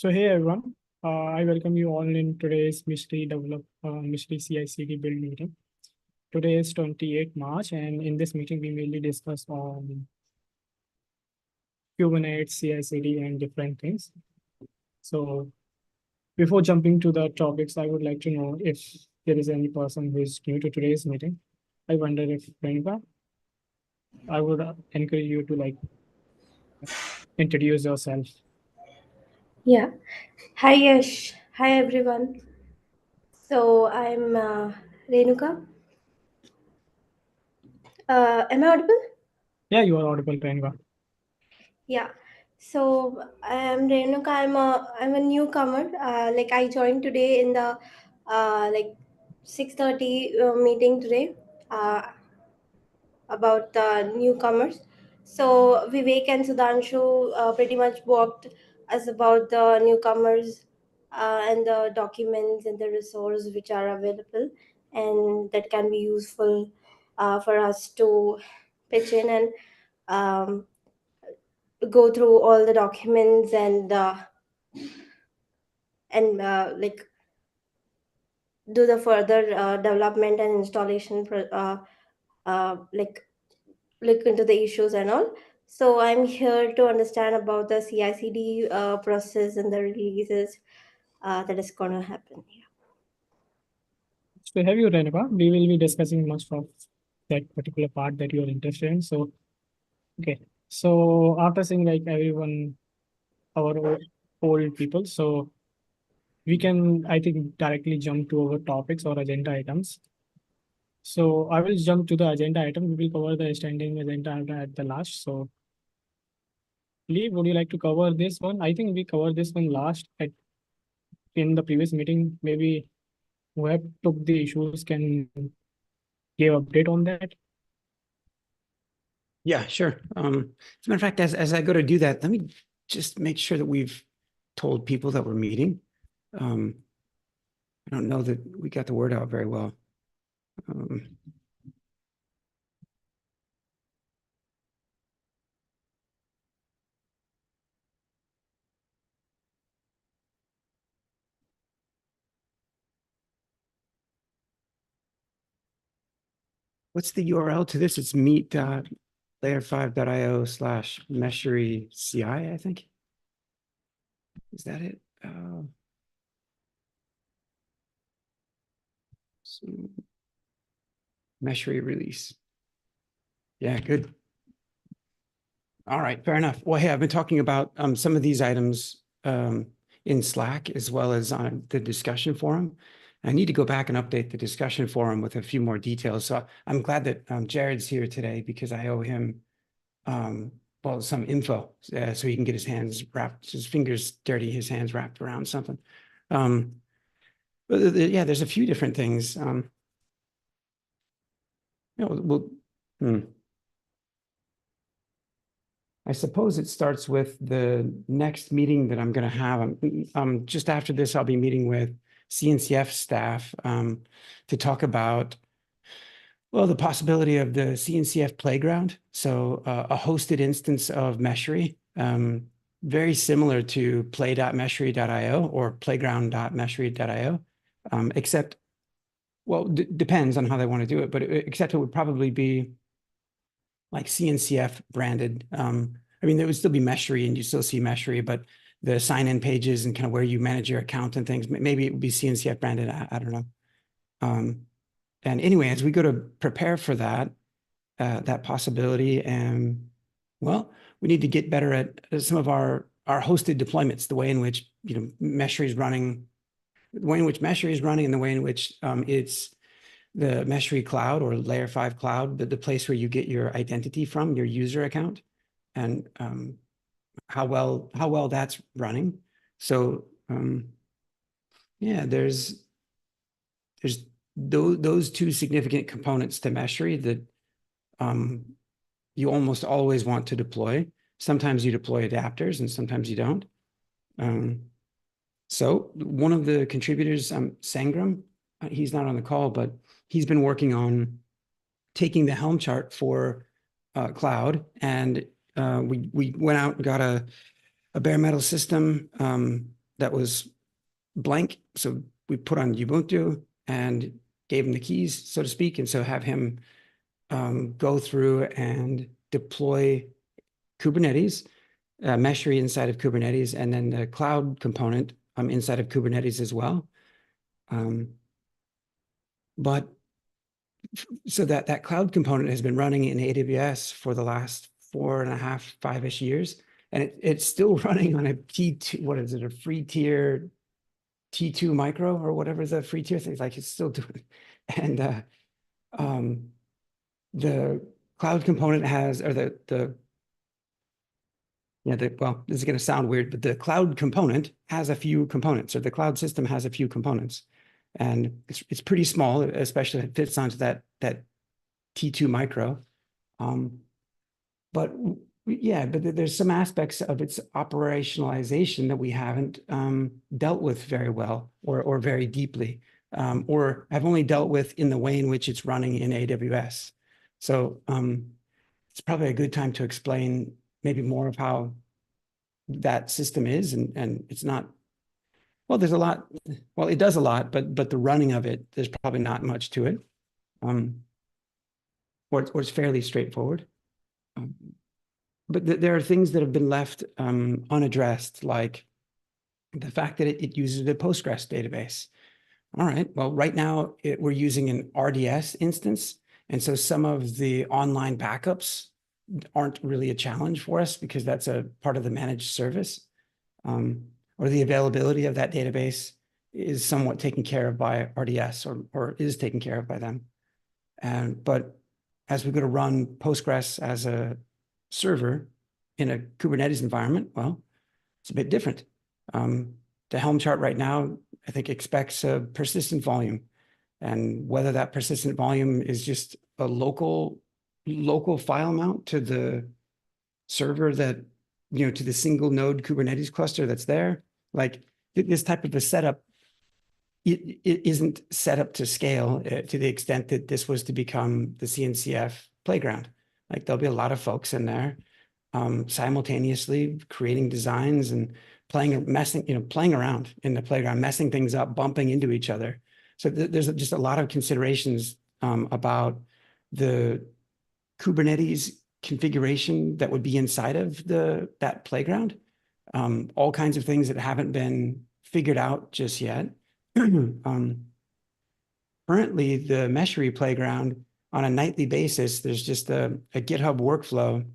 So hey everyone, I welcome you all in today's Meshery CI/CD build meeting. Today is 28th March, and in this meeting we mainly discuss on Kubernetes, CI/CD, and different things. So before jumping to the topics, I would like to know if there is any person who is new to today's meeting. I wonder if Priyanka, I would encourage you to introduce yourself. Yeah. Hi, Yash. Hi, everyone. So I'm Renuka. Am I audible? Yeah, you are audible, Priyanka. Yeah. So I'm Renuka. I'm a newcomer. I joined today in the 6:30 meeting today. Uh, about the newcomers. So Vivek and Sudhanshu pretty much walked us about the newcomers and the documents and the resources which are available and that can be useful for us to pitch in and um, go through all the documents and do the further development and installation like look into the issues and all. So I'm here to understand about the CI/CD process and the releases that is going to happen. So have you, Priyanka? We will be discussing much of that particular part that you are interested in. So okay. So after seeing everyone, our old people, so we can, I think, directly jump to our topics or agenda items. So I will jump to the agenda item. We will cover the standing agenda item at the last. So Lee, would you like to cover this one? I think we covered this one last in the previous meeting. Maybe whoever took the issues can give update on that. Yeah, sure. As a matter of fact, as I go to do that, let me just make sure that we've told people that we're meeting. I don't know that we got the word out very well. What's the URL to this? It's meet.layer5.io/Meshery CI, I think. Is that it? So Meshery release. Yeah, good. All right, fair enough. Well, hey, I've been talking about some of these items in Slack as well as on the discussion forum. I need to go back and update the discussion forum with a few more details. So I'm glad that Jared's here today because I owe him well, some info so he can get his fingers dirty, his hands wrapped around something. But yeah, there's a few different things. I suppose it starts with the next meeting that I'm going to have. Just after this, I'll be meeting with CNCF staff to talk about, well, the possibility of the CNCF playground. So a hosted instance of Meshery, very similar to play.meshery.io or playground.meshery.io, except, well, depends on how they want to do it, but except it would probably be like CNCF branded. I mean, there would still be Meshery and you still see Meshery, but the sign-in pages and kind of where you manage your account and things, maybe it would be CNCF branded. I don't know. And anyway, as we go to prepare for that, that possibility, and well, we need to get better at some of our hosted deployments, the way in which, Meshery is running, the way in which Meshery is running and the way in which it's the Meshery cloud or layer 5 cloud, the place where you get your identity from, your user account, and how well that's running. So yeah, there's those two significant components to Meshery that you almost always want to deploy. Sometimes you deploy adapters and sometimes you don't. So one of the contributors, Sangram, he's not on the call, but he's been working on taking the Helm chart for cloud, and we went out and got a bare metal system that was blank. So we put on Ubuntu and gave him the keys, so to speak. And so have him go through and deploy Kubernetes, Meshery inside of Kubernetes, and then the cloud component inside of Kubernetes as well. But so that cloud component has been running in AWS for the last 4.5, 5-ish years. And it's still running on a T2, what is it, a free tier T2 micro or whatever the free tier thing, like it's still doing. And the cloud component has, or well, this is going to sound weird, but the cloud component has a few components, or the cloud system has a few components. And it's pretty small, especially if it fits onto that T2 micro. But there's some aspects of its operationalization that we haven't dealt with very well or very deeply, or have only dealt with in the way in which it's running in AWS. So it's probably a good time to explain maybe more of how that system is, and it's not, well, there's a lot, well, it does a lot, but the running of it, there's probably not much to it, or it's fairly straightforward. But there are things that have been left unaddressed, like the fact that it uses a Postgres database. All right, well, right now we're using an RDS instance, and so some of the online backups aren't really a challenge for us because that's a part of the managed service, or the availability of that database is somewhat taken care of by RDS, or is taken care of by them. But as we go to run Postgres as a server in a Kubernetes environment, well, it's a bit different. The Helm chart right now, I think, expects a persistent volume, and whether that persistent volume is just a local file mount to the server that, to the single node Kubernetes cluster that's there, like this type of a setup, it isn't set up to scale to the extent that this was to become the CNCF playground. Like there'll be a lot of folks in there simultaneously creating designs and playing around in the playground, messing things up, bumping into each other. So there's just a lot of considerations about the Kubernetes configuration that would be inside of that playground. All kinds of things that haven't been figured out just yet. Currently, the Meshery playground, on a nightly basis, there's just a GitHub workflow.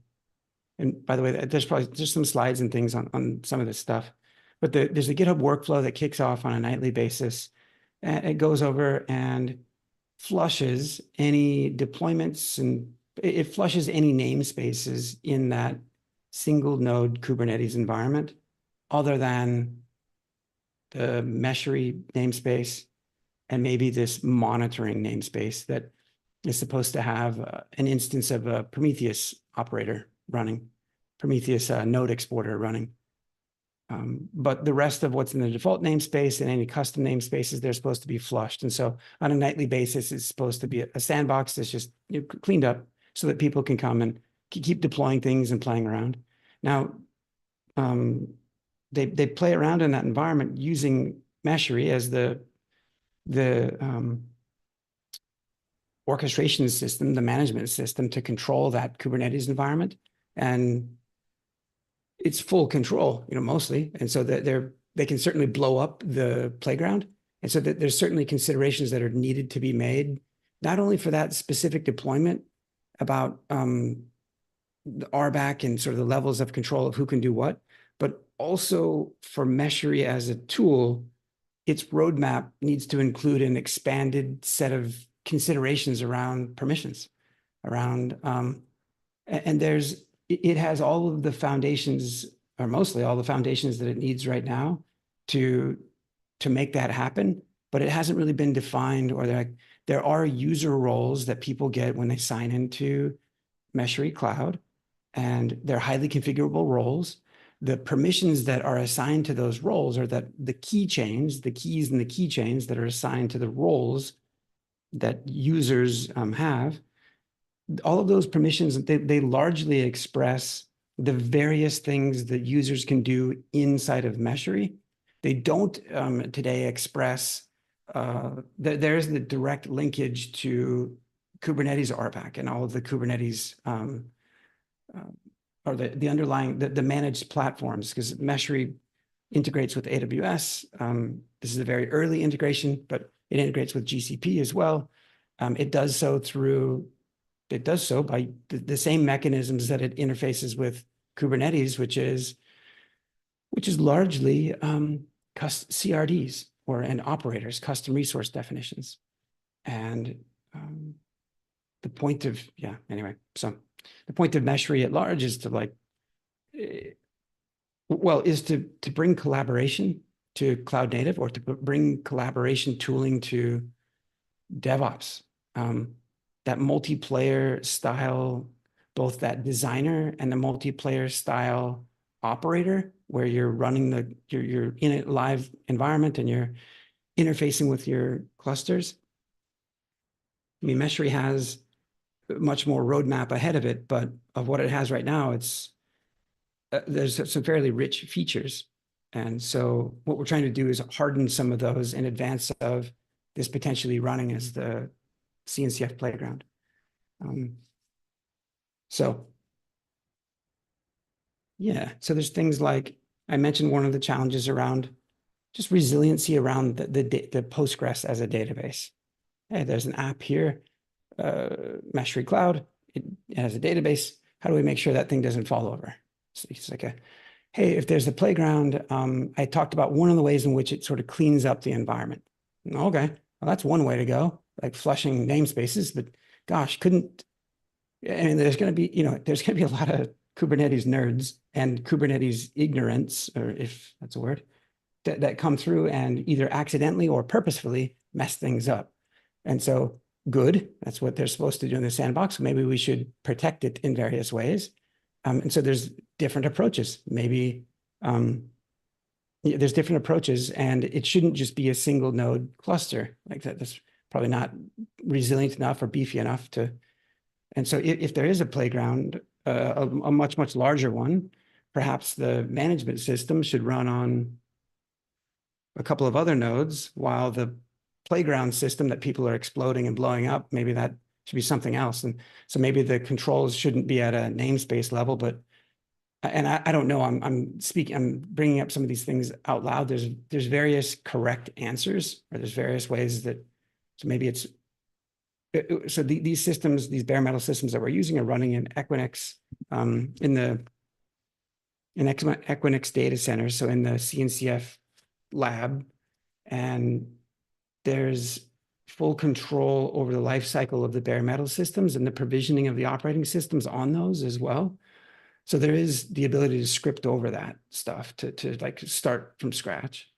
And by the way, there's some slides and things on some of this stuff. But there's a GitHub workflow that kicks off on a nightly basis. And it goes over and flushes any deployments, and it flushes any namespaces in that single node Kubernetes environment other than the Meshery namespace and maybe this monitoring namespace that is supposed to have an instance of a Prometheus operator running, Prometheus node exporter running. But the rest of what's in the default namespace and any custom namespaces, they're supposed to be flushed. And so on a nightly basis, it's supposed to be a sandbox that's just cleaned up so that people can come and keep deploying things and playing around. Now, they play around in that environment using Meshery as the orchestration system, the management system to control that Kubernetes environment. And it's full control, mostly. And so that they can certainly blow up the playground. And so that there's certainly considerations that are needed to be made, not only for that specific deployment about the RBAC and sort of the levels of control of who can do what, but also for Meshery as a tool, its roadmap needs to include an expanded set of considerations around permissions, around, and it has all of the foundations, or mostly all the foundations that it needs right now to make that happen, but it hasn't really been defined, or there are user roles that people get when they sign into Meshery Cloud, and they're highly configurable roles. The permissions that are assigned to those roles are that the keys and the keychains that are assigned to the roles that users have, all of those permissions, they largely express the various things that users can do inside of Meshery. They don't today express, there isn't a direct linkage to Kubernetes RBAC and all of the Kubernetes or the underlying, the managed platforms, because Meshery integrates with AWS. This is a very early integration, but it integrates with GCP as well. It does so by the same mechanisms that it interfaces with Kubernetes, which is largely CRDs and operators, custom resource definitions. And the point of, the point of Meshery at large is to to bring collaboration to cloud native, or to bring collaboration tooling to DevOps. That multiplayer style, both that designer and the multiplayer style operator, where you're running you're in a live environment and you're interfacing with your clusters. I mean, Meshery has much more roadmap ahead of it, but of what it has right now, there's some fairly rich features. And so what we're trying to do is harden some of those in advance of this potentially running as the CNCF playground. So there's things like, I mentioned one of the challenges around just resiliency around the Postgres as a database. Hey, there's an app here, Meshery Cloud, it has a database. How do we make sure that thing doesn't fall over? So it's like hey, if there's a playground, I talked about one of the ways in which it sort of cleans up the environment. Okay, well, that's one way to go, like flushing namespaces, but gosh, there's going to be, there's going to be a lot of Kubernetes nerds and Kubernetes ignorance, or if that's a word, that come through and either accidentally or purposefully mess things up. And so good, that's what they're supposed to do in the sandbox. Maybe we should protect it in various ways. And so there's different approaches. Maybe there's different approaches, and it shouldn't just be a single node cluster like that. That's probably not resilient enough or beefy enough to. And so if there is a playground, a much, much larger one, perhaps the management system should run on a couple of other nodes, while the playground system that people are exploding and blowing up, maybe that should be something else. And so maybe the controls shouldn't be at a namespace level, but, and I don't know, I'm bringing up some of these things out loud. There's various correct answers, or there's various ways that, so maybe it's, so these systems, these bare metal systems that we're using are running in Equinix, in Equinix data centers, so in the CNCF lab, and there's full control over the life cycle of the bare metal systems and the provisioning of the operating systems on those as well. So there is the ability to script over that stuff to like start from scratch.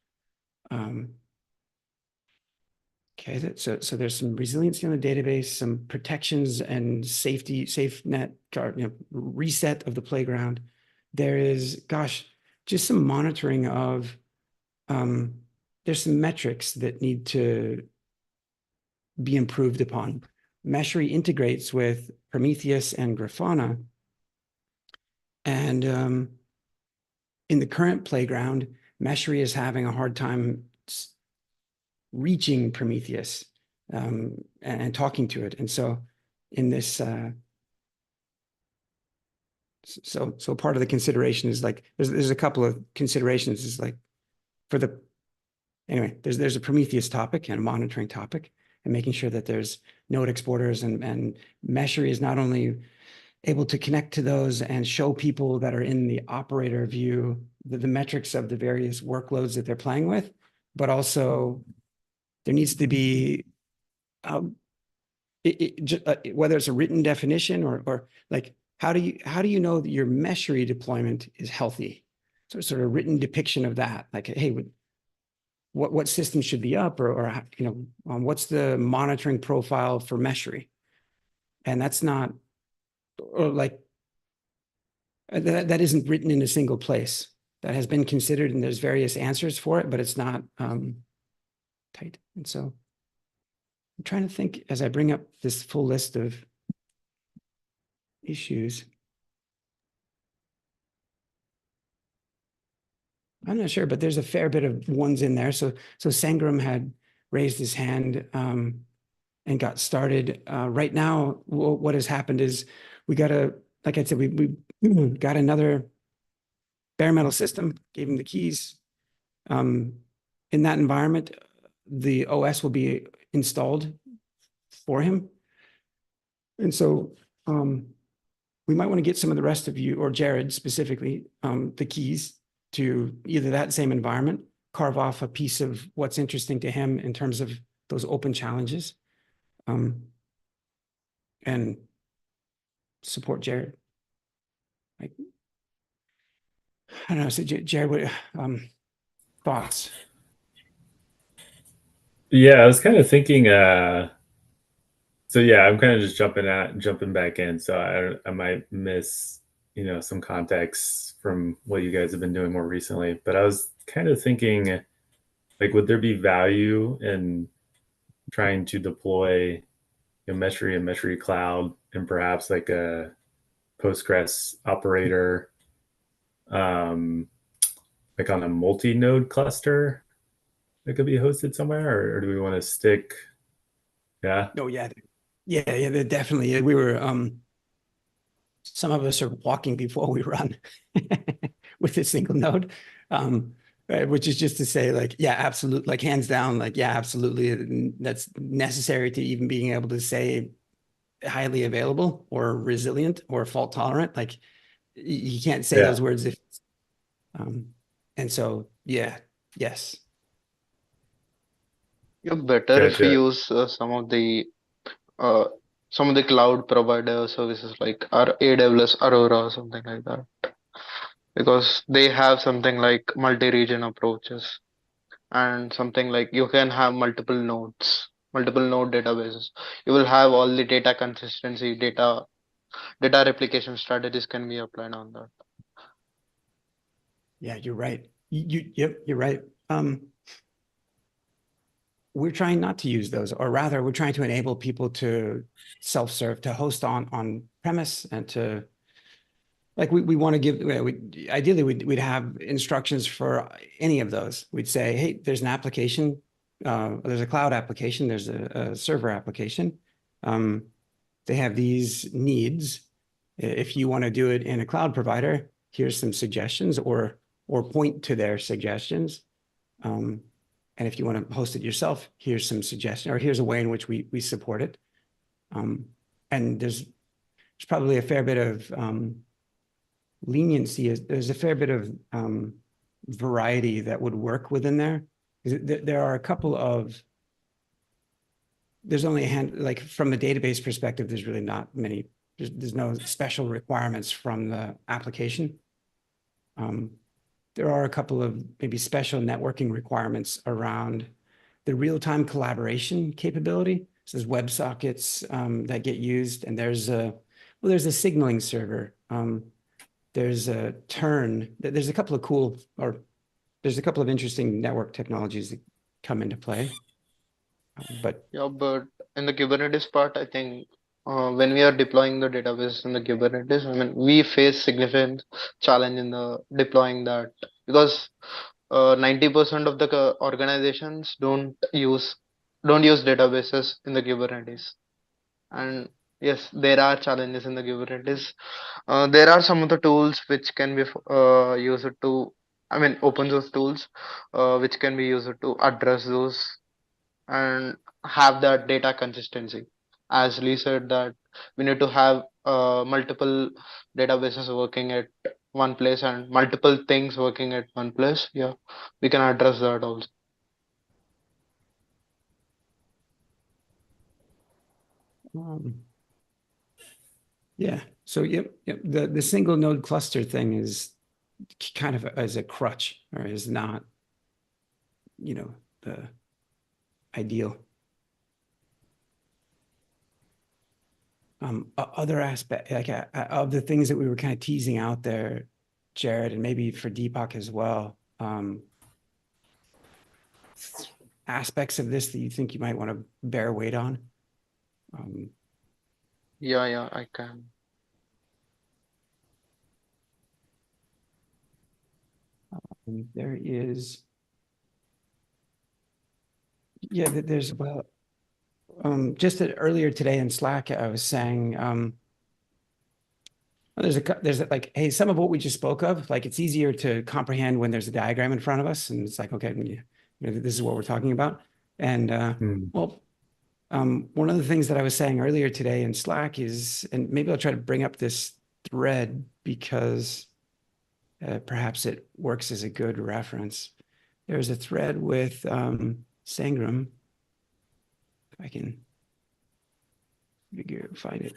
Okay, so there's some resiliency on the database, some protections and safe net, reset of the playground. There is, just some monitoring of, there's some metrics that need to be improved upon. Meshery integrates with Prometheus and Grafana. And in the current playground, Meshery is having a hard time reaching Prometheus and talking to it. And so in this, so part of the consideration is like, there's a couple of considerations is like anyway, there's a Prometheus topic and a monitoring topic, and making sure that there's node exporters, and Meshery is not only able to connect to those and show people that are in the operator view the metrics of the various workloads that they're playing with, but also there needs to be whether it's a written definition or like how do you know that your Meshery deployment is healthy? So sort of written depiction of that, like, hey, what systems should be up, or what's the monitoring profile for Meshery? And that's not, or like that isn't written in a single place. That has been considered, and there's various answers for it, but it's not tight. And so I'm trying to think as I bring up this full list of issues. I'm not sure, but there's a fair bit of ones in there. So Sangram had raised his hand and got started. Right now, what has happened is we got like I said, we got another bare metal system, gave him the keys. In that environment, the OS will be installed for him. And so we might want to get some of the rest of you, or Jared specifically, the keys to either that same environment, carve off a piece of what's interesting to him in terms of those open challenges, and support Jared. Like, I don't know. So Jared, what thoughts? Yeah, I was kind of thinking. So yeah, I'm kind of just jumping back in. So I might miss some context from what you guys have been doing more recently. But I was kind of thinking, like, would there be value in trying to deploy Meshery and Meshery Cloud and perhaps like a Postgres operator, um, like on a multi-node cluster that could be hosted somewhere, or do we want to stick? Yeah. Oh yeah, yeah, definitely. We were some of us are walking before we run with a single node, which is just to say, like, yeah, absolutely, like hands down, like, yeah, absolutely, that's necessary to even being able to say highly available or resilient or fault tolerant. Like, you can't say those words if, and so, yeah, yes. You're better if you Gotcha. use uh, some of the cloud provider services like AWS Aurora or something like that, because they have something like multi-region approaches and something like you can have multiple node databases. You will have all the data consistency, data replication strategies can be applied on that. Yeah, you're right. Yep, you're right. We're trying not to use those, or rather, we're trying to enable people to self-serve, to host on premise, and to, like, we want to give, ideally we'd have instructions for any of those. We'd say, hey, there's an application, there's a cloud application, there's a server application. They have these needs. If you want to do it in a cloud provider, here's some suggestions, or point to their suggestions. And if you want to host it yourself, here's some suggestions, or here's a way in which we support it. And there's probably a fair bit of leniency. There's a fair bit of variety that would work within there. There are a couple of, there's only a hand, like from the database perspective, there's really not many, there's no special requirements from the application. There are a couple of maybe special networking requirements around the real-time collaboration capability. So there's WebSockets that get used, and there's a signaling server. There's a turn. There's a couple of cool, or there's a couple of interesting network technologies that come into play. But Yeah, but in the Kubernetes part, I think when we are deploying the database in the Kubernetes, I mean, we face significant challenge in the deploying that, because 90% of the organizations don't use databases in the Kubernetes. And yes, there are challenges in the Kubernetes. There are some of the tools which can be used to, I mean, open source tools, which can be used to address those and have that data consistency. As Lee said, that we need to have multiple databases working at one place and multiple things working at one place. Yeah, we can address that also. yeah, so yep. The single node cluster thing is kind of as a crutch, or is not, the ideal. Other aspect, like of the things that we were kind of teasing out there, Jared, and maybe for Deepak as well, aspects of this that you think you might want to bear weight on? Yeah, I can. There is, yeah, there's, well, just earlier today in Slack, I was saying, there's like, hey, some of what we just spoke of, like it's easier to comprehend when there's a diagram in front of us, and it's like, okay, this is what we're talking about. And well, one of the things that I was saying earlier today in Slack is, and maybe I'll try to bring up this thread because perhaps it works as a good reference. There's a thread with Sangram. If I can find it.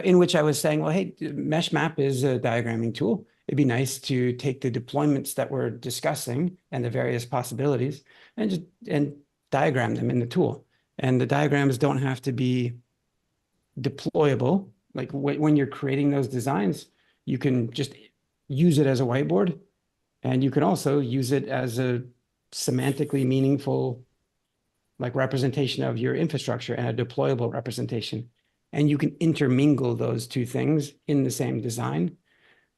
In which I was saying, well, hey, Mesh Map is a diagramming tool. It'd be nice to take the deployments that we're discussing and the various possibilities and diagram them in the tool. And the diagrams don't have to be deployable. Like when you're creating those designs, you can just use it as a whiteboard, and you can also use it as a semantically meaningful like representation of your infrastructure and a deployable representation. And you can intermingle those two things in the same design.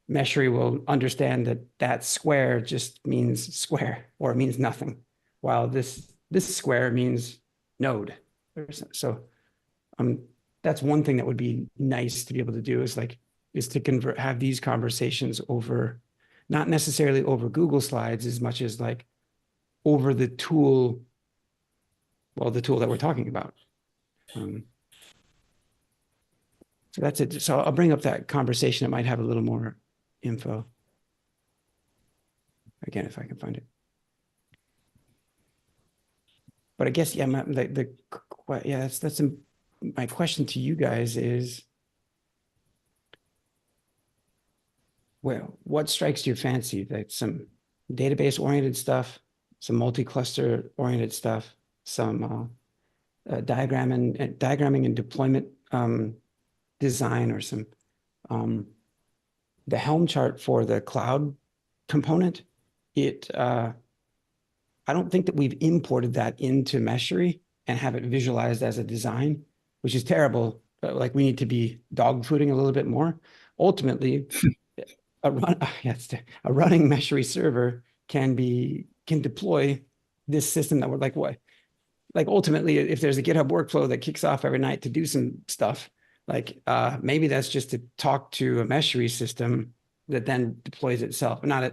Meshery will understand that that square just means square, or it means nothing, while this square means node. So that's one thing that would be nice to be able to do is to have these conversations over, not necessarily over Google Slides as much as like over the tool, well, the tool that we're talking about. So that's it. So I'll bring up that conversation. It might have a little more info. Again, if I can find it. But I guess, yeah, that's my question to you guys is, well, what strikes your fancy? Like some database oriented stuff, some multi-cluster oriented stuff, some diagramming and deployment design, or some the Helm chart for the cloud component. I don't think that we've imported that into Meshery and have it visualized as a design, which is terrible. But like we need to be dogfooding a little bit more. Ultimately, a running Meshery server can deploy this system that we're like, what? Like ultimately, if there's a GitHub workflow that kicks off every night to do some stuff, like maybe that's just to talk to a Meshery system that then deploys itself, not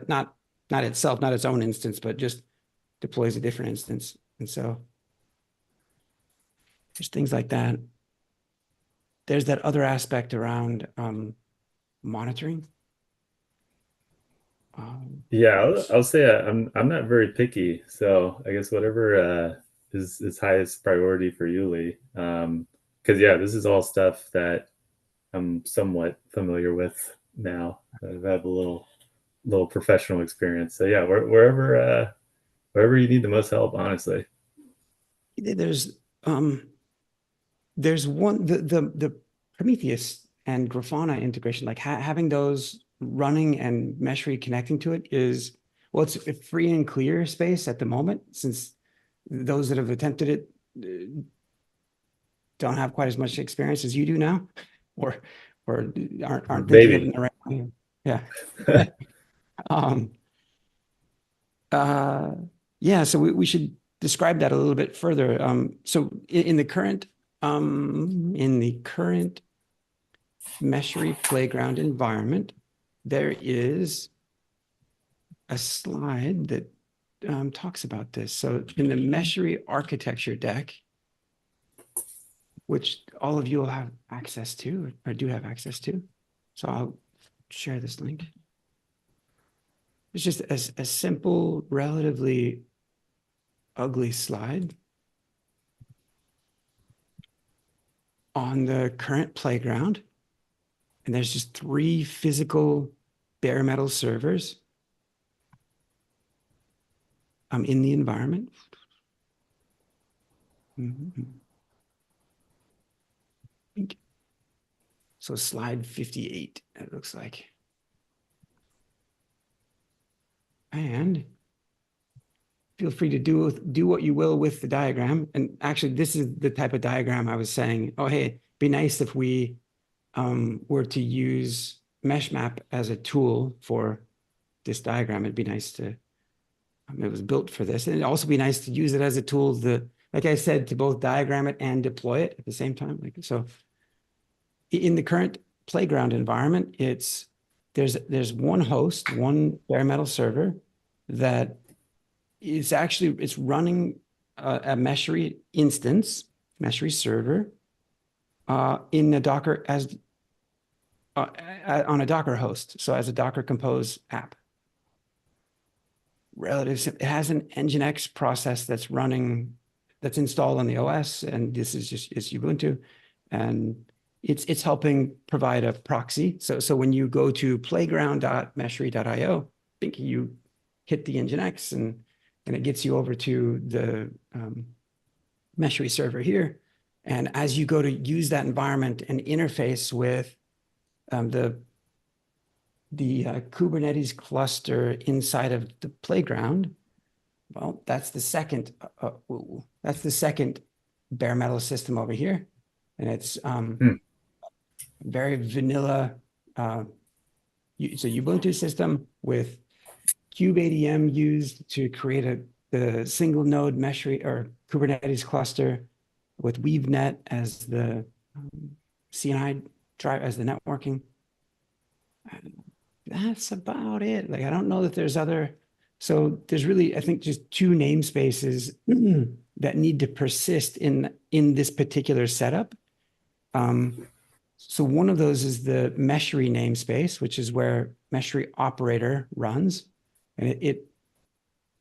itself, not its own instance, but just deploys a different instance. And so there's things like that. There's that other aspect around monitoring. Yeah, I'll say I'm not very picky, so I guess whatever is highest priority for you, Lee. Because yeah, this is all stuff that I'm somewhat familiar with now. I've had a little professional experience. So yeah, wherever you need the most help, honestly. There's one, the Prometheus and Grafana integration, like having those running and Meshery connecting to it is, well, it's a free and clear space at the moment, since those that have attempted it don't have quite as much experience as you do now, or aren't thinking of it in the right way. Yeah. Yeah, so we should describe that a little bit further. So in the current Meshery playground environment, there is a slide that talks about this. So in the Meshery architecture deck, which all of you will have access to, or do have access to, so I'll share this link. It's just a simple, relatively ugly slide on the current playground. And there's just 3 physical bare metal servers in the environment. So slide 58, it looks like. And feel free to do what you will with the diagram. And actually, this is the type of diagram I was saying, oh, hey, it'd be nice if we were to use mesh map as a tool for this diagram. It'd be nice to, it was built for this. And it'd also be nice to use it as a tool to, like I said, to both diagram it and deploy it at the same time. Like, so in the current playground environment, there's one host, one bare metal server that is actually, it's running a Meshery instance, Meshery server in the Docker as on a Docker host. So as a Docker Compose app. It has an Nginx process that's running, that's installed on the OS, and this is just it's Ubuntu, and it's helping provide a proxy. So when you go to playground.meshery.io, I think you hit the Nginx and it gets you over to the Meshery server here. And as you go to use that environment and interface with the Kubernetes cluster inside of the playground, well, that's the second bare metal system over here, and it's very vanilla. It's a Ubuntu system with kubeadm used to create the single node Meshery or Kubernetes cluster with WeaveNet as the CNI drive as the networking. That's about it. Like, I don't know that there's other. So there's really, I think, just two namespaces that need to persist in this particular setup. So one of those is the Meshery namespace, which is where Meshery operator runs. And it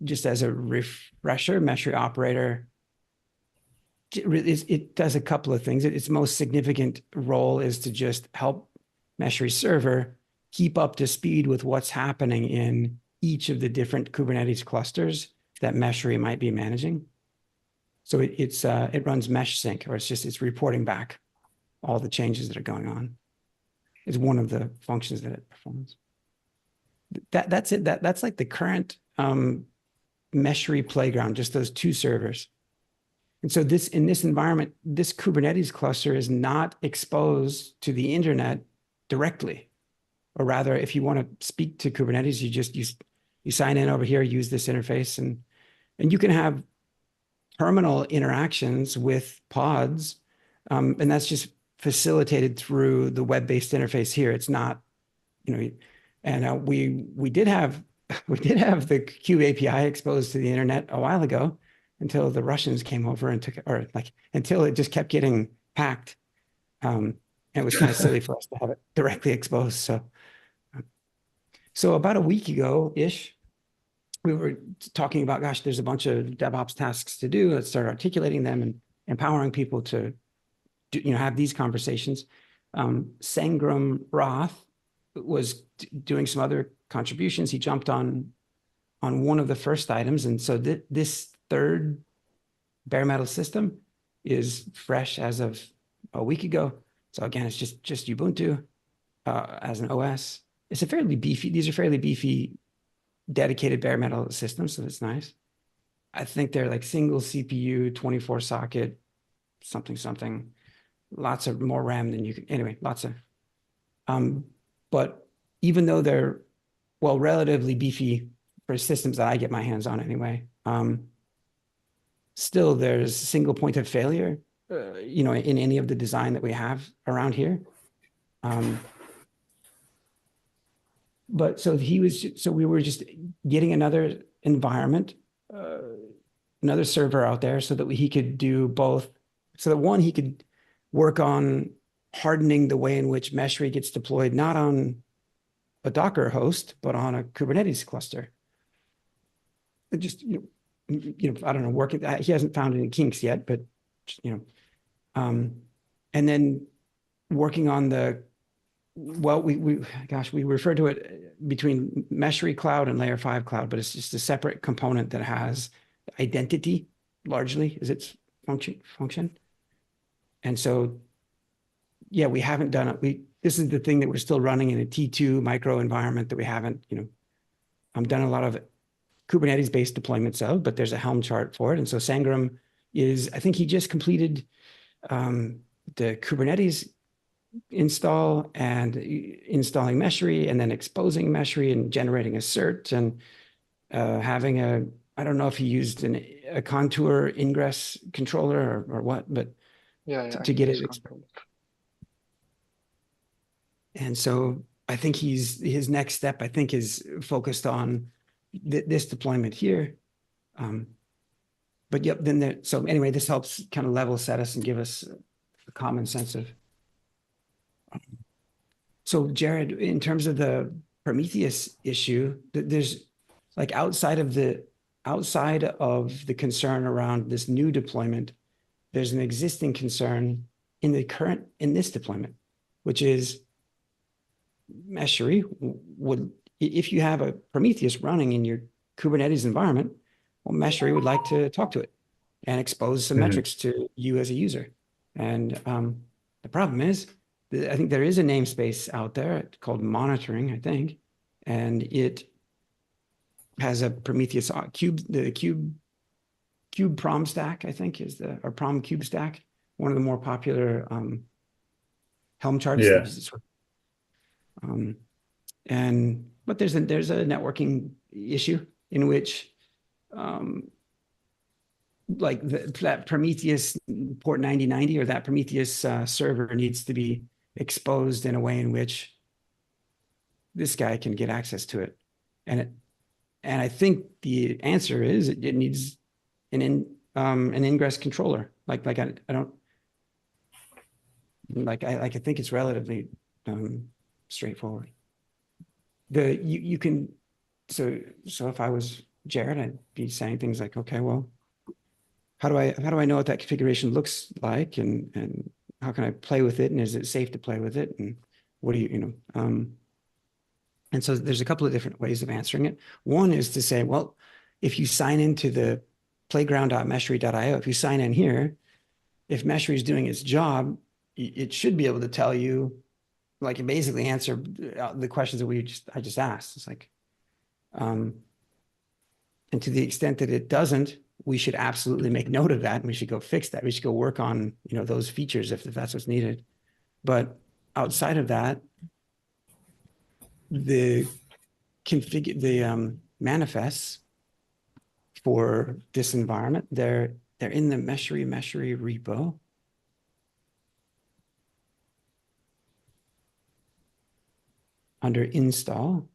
just as a refresher, Meshery operator, it does a couple of things. Its most significant role is to just help Meshery server keep up to speed with what's happening in each of the different Kubernetes clusters that Meshery might be managing. So it runs mesh sync, or it's reporting back all the changes that are going on. Is one of the functions that it performs. That's it. That's like the current Meshery playground, just those two servers. And so in this environment, this Kubernetes cluster is not exposed to the internet directly. Or rather, if you want to speak to Kubernetes, you sign in over here, use this interface, and you can have terminal interactions with pods, and that's just facilitated through the web-based interface here. It's not, and we did have the Kube API exposed to the internet a while ago, until the Russians came over and took it, or like until it just kept getting hacked. It was kind of silly for us to have it directly exposed. So about a week ago-ish, we were talking about, gosh, there's a bunch of DevOps tasks to do. Let's start articulating them and empowering people to have these conversations. Sangram Roth was doing some other contributions. He jumped on one of the first items. And so this third bare metal system is fresh as of a week ago. So again, it's just Ubuntu as an OS. It's a fairly beefy, these are fairly beefy, dedicated bare metal systems, so that's nice. I think they're like single CPU, 24 socket, something, lots of more RAM than you can, anyway, lots of, but even though they're, well, relatively beefy for systems that I get my hands on anyway, still there's single point of failure, in any of the design that we have around here. But so we were just getting another environment, another server out there so that he could do both. So that one, he could work on hardening the way in which Meshery gets deployed, not on a Docker host, but on a Kubernetes cluster. It just, I don't know, he hasn't found any kinks yet, but, and then working on we refer to it between Meshery cloud and layer 5 cloud, but it's just a separate component that has identity largely as its function. And so, yeah, we haven't done it. This is the thing that we're still running in a T2 micro environment that we haven't, done a lot of Kubernetes based deployments of, but there's a Helm chart for it. And so Sangram I think he just completed the Kubernetes install and installing Meshery and then exposing Meshery and generating a cert and having I don't know if he used a contour ingress controller or what, but Yeah, to get ingress it. control. And so I think his next step, I think, is focused on this deployment here. But yep, then so anyway, this helps kind of level set us and give us a common sense of. So Jared, in terms of the Prometheus issue, there's like outside of the concern around this new deployment, there's an existing concern in this deployment, which is Meshery would, if you have a Prometheus running in your Kubernetes environment, well, Meshery would like to talk to it and expose some metrics to you as a user. And the problem is, I think there is a namespace out there called monitoring, I think, and it has a Prometheus cube, the cube prom stack, I think, is or prom cube stack, one of the more popular Helm charts. Yeah. But there's a networking issue in which like that Prometheus port 9090 or that Prometheus server needs to be exposed in a way in which this guy can get access to it. And I think the answer is it needs an ingress controller. I think it's relatively straightforward. You can, so if I was Jared, I'd be saying things like, okay, well, how do I know what that configuration looks like, and how can I play with it, and is it safe to play with it, and what do you and so there's a couple of different ways of answering it. One is to say, well, if you sign into the playground.meshery.io, if you sign in here, if Meshery is doing its job, it should be able to tell you, like, basically answer the questions that I just asked. It's like, and to the extent that it doesn't, we should absolutely make note of that, and we should go fix that. We should go work on those features if that's what's needed. But outside of that, the manifests for this environment, they're in the Meshery repo. Under install,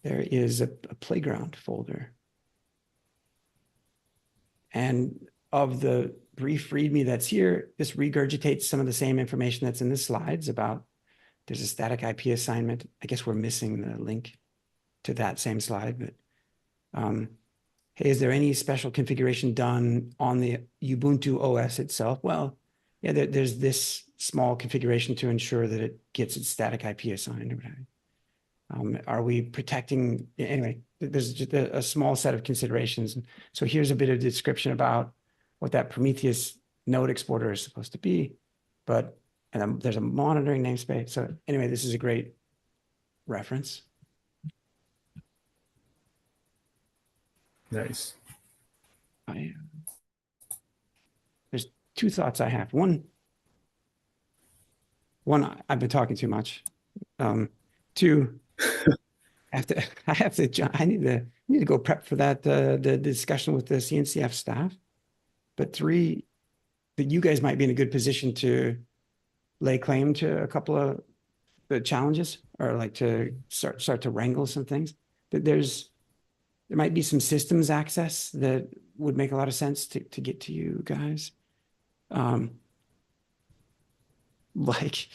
there is a playground folder. And of the brief README that's here, this regurgitates some of the same information that's in the slides about there's a static IP assignment. I guess we're missing the link to that same slide, but hey, is there any special configuration done on the Ubuntu OS itself? Well, yeah, there's this small configuration to ensure that it gets its static IP assigned or whatever. Are we protecting, anyway, there's just a small set of considerations. So here's a bit of description about what that Prometheus node exporter is supposed to be, and there's a monitoring namespace. So anyway, this is a great reference. Nice. There's two thoughts I have. One, I've been talking too much. Two, I need to go prep for that the discussion with the CNCF staff. But three, that you guys might be in a good position to lay claim to a couple of the challenges, or like to start to wrangle some things. That there might be some systems access that would make a lot of sense to get to you guys. Like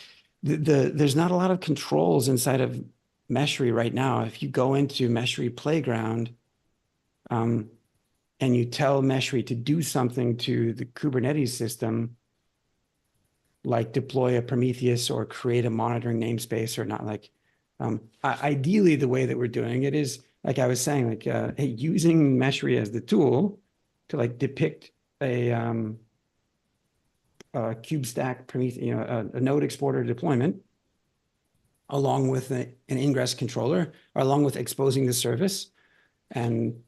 there's not a lot of controls inside of Meshery right now. If you go into Meshery Playground and you tell Meshery to do something to the Kubernetes system, like deploy a Prometheus or create a monitoring namespace, or not, like ideally the way that we're doing it is, like I was saying, like hey, using Meshery as the tool to like depict a cube stack Prometheus, a node exporter deployment, along with an ingress controller, or along with exposing the service. And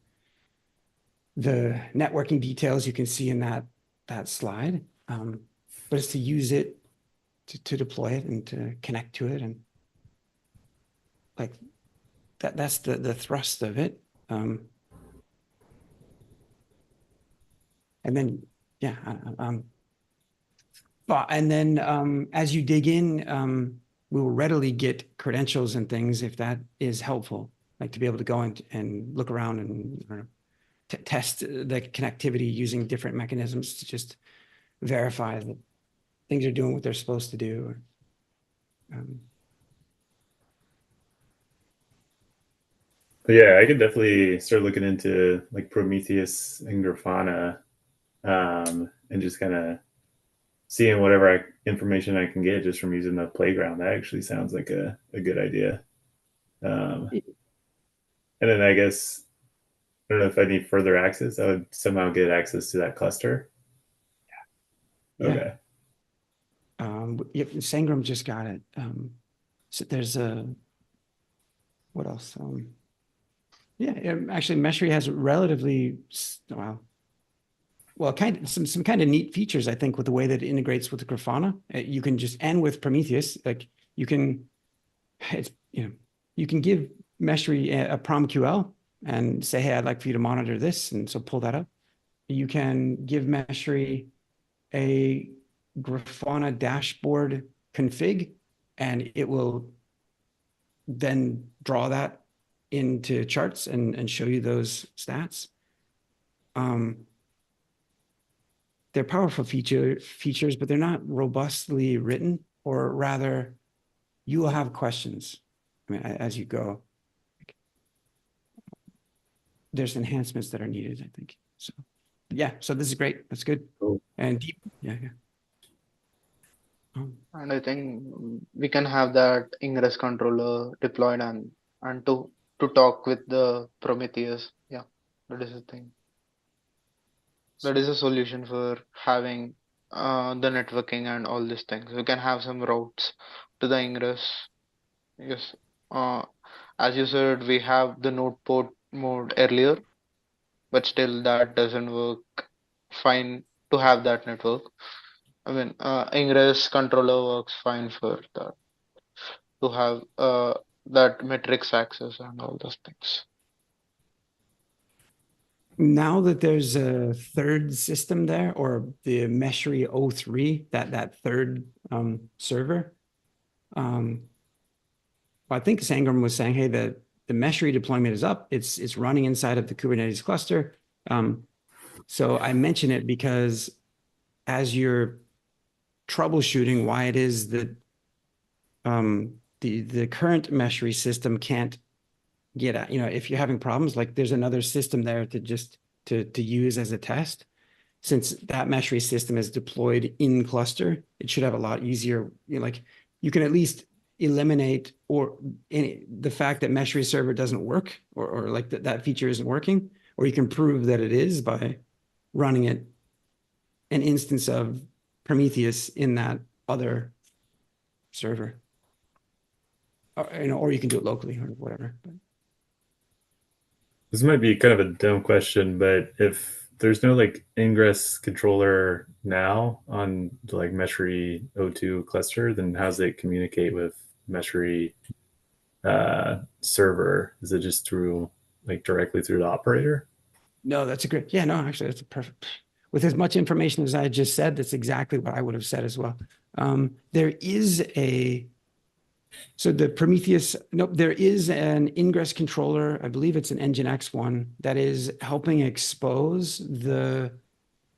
the networking details you can see in that slide. but it's to use it to deploy it and to connect to it, and like that's the thrust of it. And then yeah, and then as you dig in, we will readily get credentials and things if that is helpful, like to be able to go and look around and test the connectivity using different mechanisms to just verify that things are doing what they're supposed to do. But yeah, I could definitely start looking into like Prometheus and Grafana, and just kind of seeing whatever information I can get just from using the playground. That actually sounds like a good idea. And then I guess, I don't know if I need further access. I would somehow get access to that cluster. Yeah. Okay. Sangram just got it. So there's what else? Yeah, actually, Meshery has relatively well, kind of some kind of neat features, I think, with the way that it integrates with the Grafana. You can just, and with Prometheus, like you can, it's you can give Meshery a PromQL and say, hey, I'd like for you to monitor this, and so pull that up. You can give Meshery a Grafana dashboard config, and it will then draw that into charts and show you those stats. They're powerful features, but they're not robustly written, or rather, you will have questions. I mean, as you go, there's enhancements that are needed, I think. So, yeah. So this is great. That's good. Cool. And deep. Yeah. And I think we can have that ingress controller deployed and to talk with the Prometheus. Yeah, that is the thing. That is a solution for having the networking and all these things. We can have some routes to the ingress. Yes. Uh, as you said, we have the node port mode earlier, but still that doesn't work fine to have that network. I mean, ingress controller works fine for that, to have that metrics access and all those things. Now that there's a third system there, or the Meshery 03, that third server, I think Sangram was saying, hey, the Meshery deployment is up. It's running inside of the Kubernetes cluster. So I mention it because as you're troubleshooting why it is that the current Meshery system can't get at, if you're having problems, like there's another system there to just to use as a test. Since that Meshery system is deployed in cluster, it should have a lot easier, like you can at least eliminate the fact that Meshery server doesn't work, or like that feature isn't working, or you can prove that it is by running it an instance of Prometheus in that other server. Or you can do it locally or whatever. This might be kind of a dumb question, but if there's no like ingress controller now on the like Meshery 02 cluster, then how does it communicate with Meshery server? Is it just through like directly through the operator? No, that's a great. Yeah, no, actually, that's a perfect. With as much information as I just said, that's exactly what I would have said as well. There is the Prometheus, there is an ingress controller. I believe it's an Nginx one that is helping expose the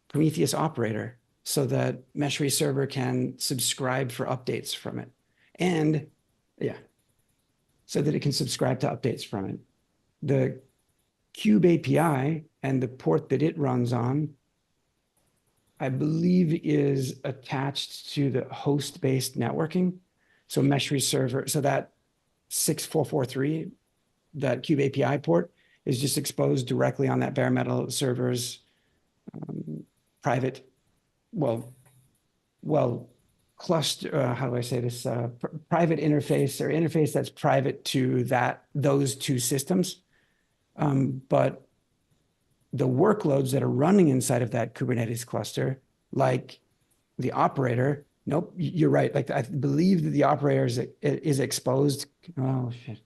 Prometheus operator so that Meshery server can subscribe for updates from it. And yeah, so that it can subscribe to updates from it. The Cube API and the port that it runs on, I believe, is attached to the host-based networking. So Meshery server, so that 6443, that Cube API port is just exposed directly on that bare metal server's private, cluster, how do I say this? Private interface, or interface that's private to those two systems. But the workloads that are running inside of that Kubernetes cluster, like the operator, nope, you're right. Like I believe that the operator is exposed. Oh shit.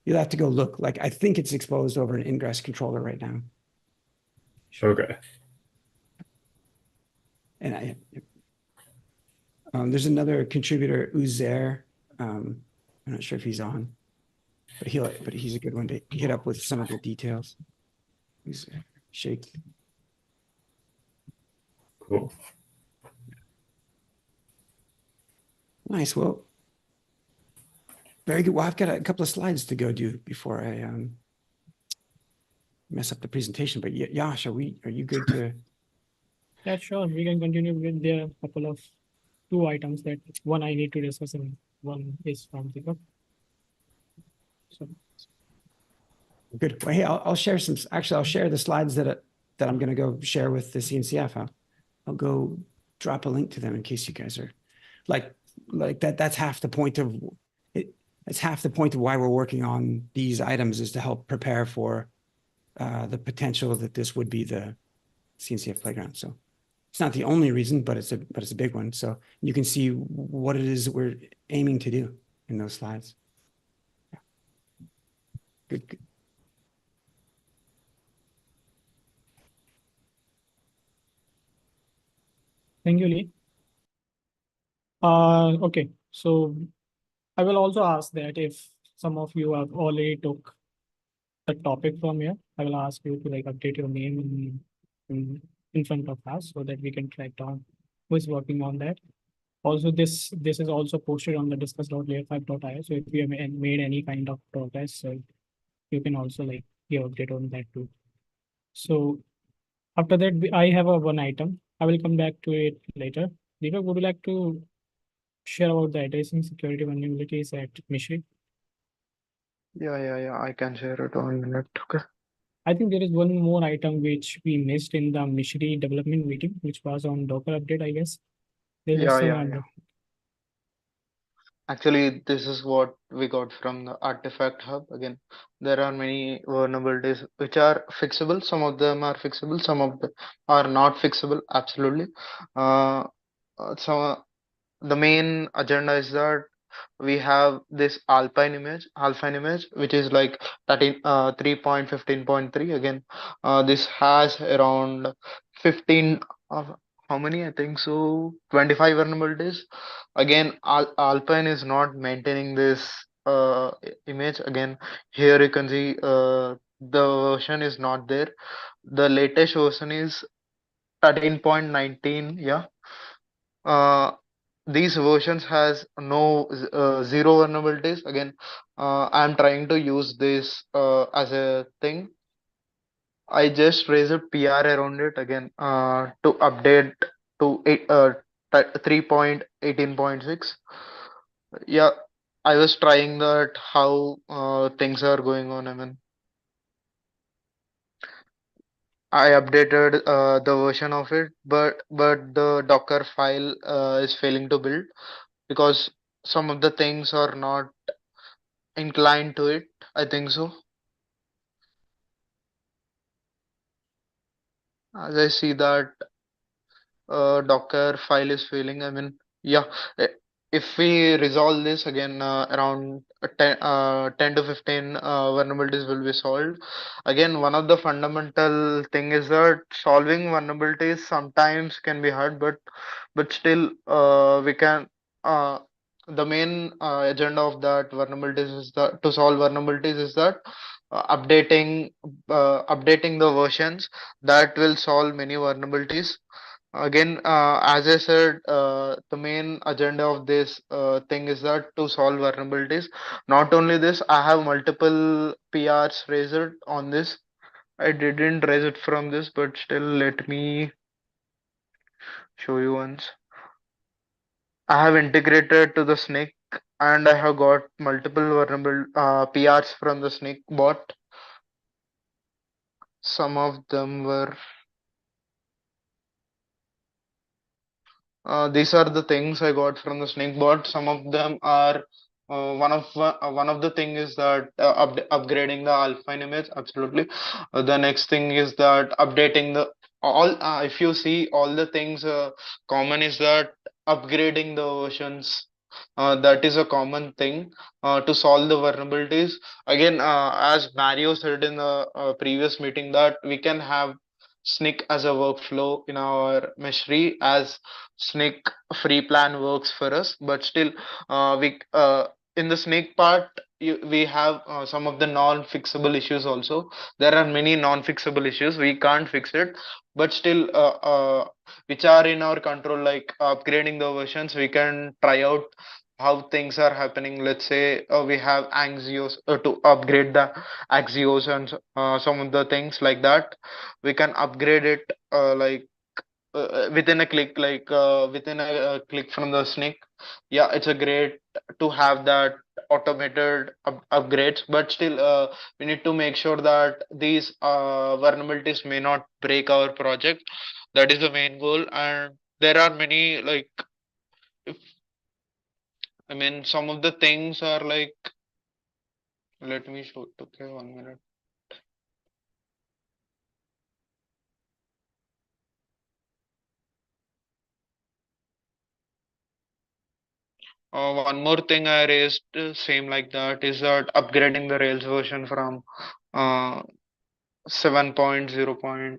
You'll have to go look. Like I think it's exposed over an ingress controller right now. Okay. And there's another contributor, Uzair. I'm not sure if he's on, but he's a good one to hit up with some of the details. Uzair, Shake. Cool. Nice. Well, very good. Well, I've got a couple of slides to go do before I mess up the presentation. But Yash, are you good to? Yeah, sure. We can continue with there are a couple of two items that one I need to discuss and one is from the book. So Good. Well, hey, I'll share some. Actually, I'll share the slides that I'm going to go share with the CNCF. I'll go drop a link to them in case you guys are like that. That's half the point of it. It's half the point of why we're working on these items is to help prepare for the potential that this would be the CNCF playground. So it's not the only reason, but it's a big one. So you can see what it is that we're aiming to do in those slides. Yeah. Good. thank you, Lee. Okay, so I will also ask that if some of you have already took the topic from here, I will ask you to like update your name in front of us so that we can track down who is working on that. Also, this is also posted on the discuss.layer5.io. So if you have made any kind of progress, so you can also like give update on that too. So after that, I have a one item. I will come back to it later. Deepak, would you like to share about the addressing security vulnerabilities at Meshery? Yeah. I can share it on minute. Okay. I think there is one more item which we missed in the Meshery development meeting, which was on Docker update, I guess. There is some Yeah. Actually, this is what we got from the artifact hub. Again, there are many vulnerabilities which are fixable. Some of them are fixable. Some of them are not fixable. Absolutely. So the main agenda is that we have this alpine image, which is like 3.15.3. Again, this has around 15, how many? I think so, 25 vulnerabilities. Again, alpine is not maintaining this image. Again, here you can see the version is not there. The latest version is 13.19. Yeah. uh, these versions has no zero vulnerabilities. Again, I'm trying to use this as a thing. I just raised a PR around it again to update to 3.18.6. Yeah, I was trying that how things are going on. I mean, I updated the version of it, but the Docker file is failing to build because some of the things are not inclined to it. I think so. As I see that Docker file is failing. I mean, yeah, eh, if we resolve this again, around 10 to 15 vulnerabilities will be solved. Again, one of the fundamental thing is that solving vulnerabilities sometimes can be hard, but still, we can. The main agenda of that vulnerabilities is that to solve vulnerabilities is that updating the versions that will solve many vulnerabilities. Again, as I said, the main agenda of this thing is that to solve vulnerabilities. Not only this, I have multiple PRs raised on this. I didn't raise it from this, but still, let me show you once. I have integrated to the snake, and I have got multiple vulnerable PRs from the snake bot. Some of them were these are the things I got from the snake bot. Some of them are one of the thing is that upgrading the alpine image. Absolutely. The next thing is that updating the all if you see all the things common is that upgrading the versions, that is a common thing to solve the vulnerabilities. Again, as Mario said in the previous meeting, that we can have snic as a workflow in our Meshery, as snic free plan works for us, but still we in the snic part, we have some of the non-fixable issues also. There are many non-fixable issues we can't fix it, but still which are in our control, like upgrading the versions. We can try out how things are happening. Let's say we have Axios, to upgrade the Axios and some of the things like that. We can upgrade it within a click, within a click from the snake. Yeah, it's a great to have that automated upgrades, but still we need to make sure that these vulnerabilities may not break our project. That is the main goal. And there are many, like, if, I mean, some of the things are like, let me show. Okay, 1 minute. One more thing I raised, same like that, is that upgrading the Rails version from uh, 7.0.8.1